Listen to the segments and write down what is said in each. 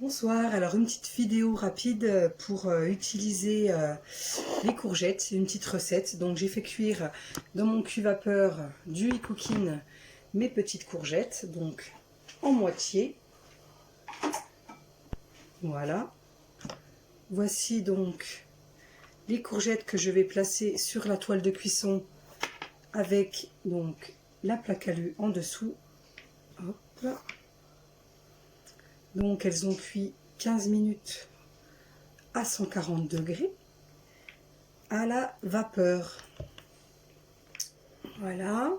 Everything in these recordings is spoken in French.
Bonsoir, alors une petite vidéo rapide pour utiliser les courgettes, c'est une petite recette. Donc j'ai fait cuire dans mon cuve-vapeur du e-cooking mes petites courgettes, donc en moitié. Voilà. Voici donc les courgettes que je vais placer sur la toile de cuisson avec donc la plaque alu en dessous. Hop. Donc elles ont cuit 15 minutes à 140 degrés à la vapeur. Voilà.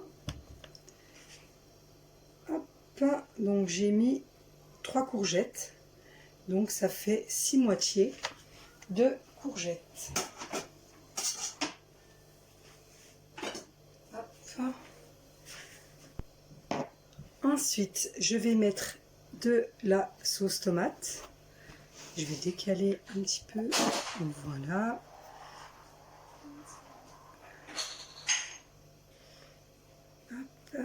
Hop. Donc j'ai mis 3 courgettes. Donc ça fait 6 moitiés de courgettes. Hop. Ensuite, je vais mettre de la sauce tomate. Je vais décaler un petit peu. Voilà. Hop.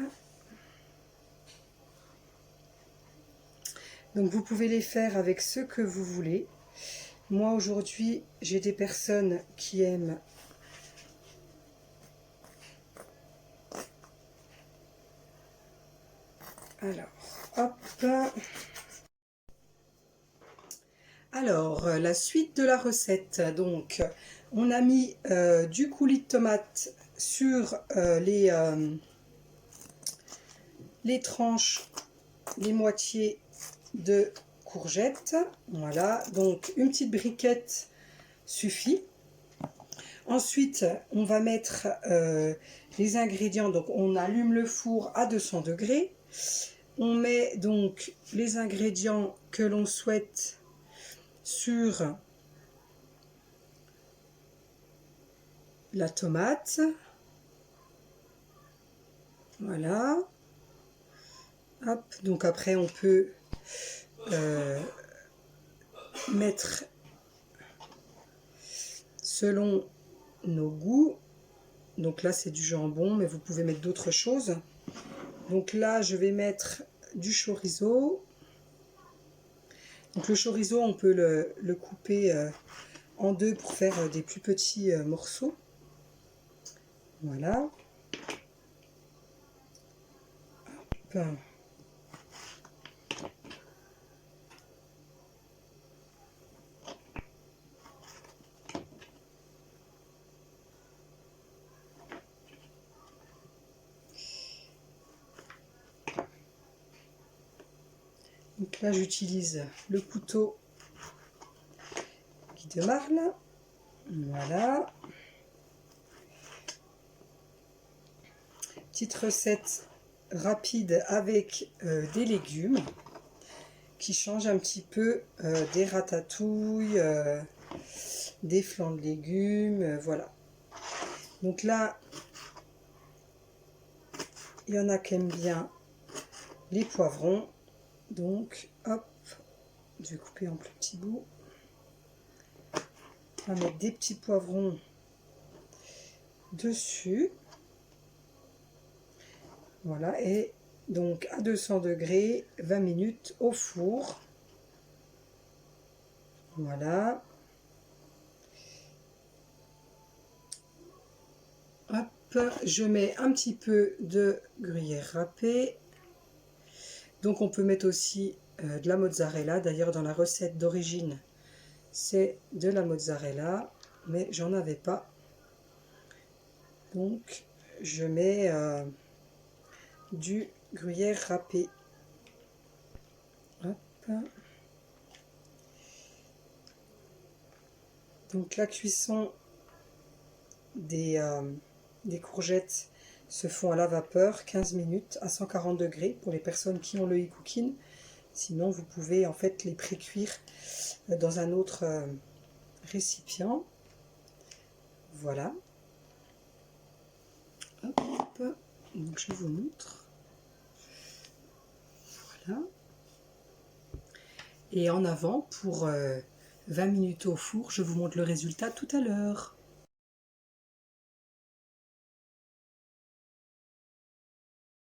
Donc vous pouvez les faire avec ce que vous voulez. Moi aujourd'hui, j'ai des personnes qui aiment hop. Alors, la suite de la recette, donc, on a mis du coulis de tomate sur les tranches, les moitiés de courgettes. Voilà, donc une petite briquette suffit. Ensuite, on va mettre les ingrédients, donc on allume le four à 200 degrés. On met donc les ingrédients que l'on souhaite sur la tomate. Voilà. Hop. Donc après on peut mettre selon nos goûts. Donc là c'est du jambon, mais vous pouvez mettre d'autres choses. Donc là je vais mettre du chorizo. Donc le chorizo on peut le couper en deux pour faire des plus petits morceaux. Voilà. Hop. Donc là j'utilise le couteau qui de marle. Voilà. Petite recette rapide avec des légumes qui change un petit peu des ratatouilles, des flancs de légumes, voilà. Donc là, il y en a qui aiment bien les poivrons. Donc, hop, je vais couper en plus petits bouts. On va mettre des petits poivrons dessus. Voilà, et donc à 200 degrés, 20 minutes au four. Voilà. Hop, je mets un petit peu de gruyère râpée. Donc on peut mettre aussi de la mozzarella. D'ailleurs dans la recette d'origine, c'est de la mozzarella, mais j'en avais pas. Donc je mets du gruyère râpé. Hop. Donc la cuisson des courgettes se font à la vapeur 15 minutes à 140 degrés pour les personnes qui ont le e-cooking. Sinon vous pouvez en fait les pré-cuire dans un autre récipient. Voilà. Hop. Donc je vous montre. Voilà. Et en avant pour 20 minutes au four. Je vous montre le résultat tout à l'heure.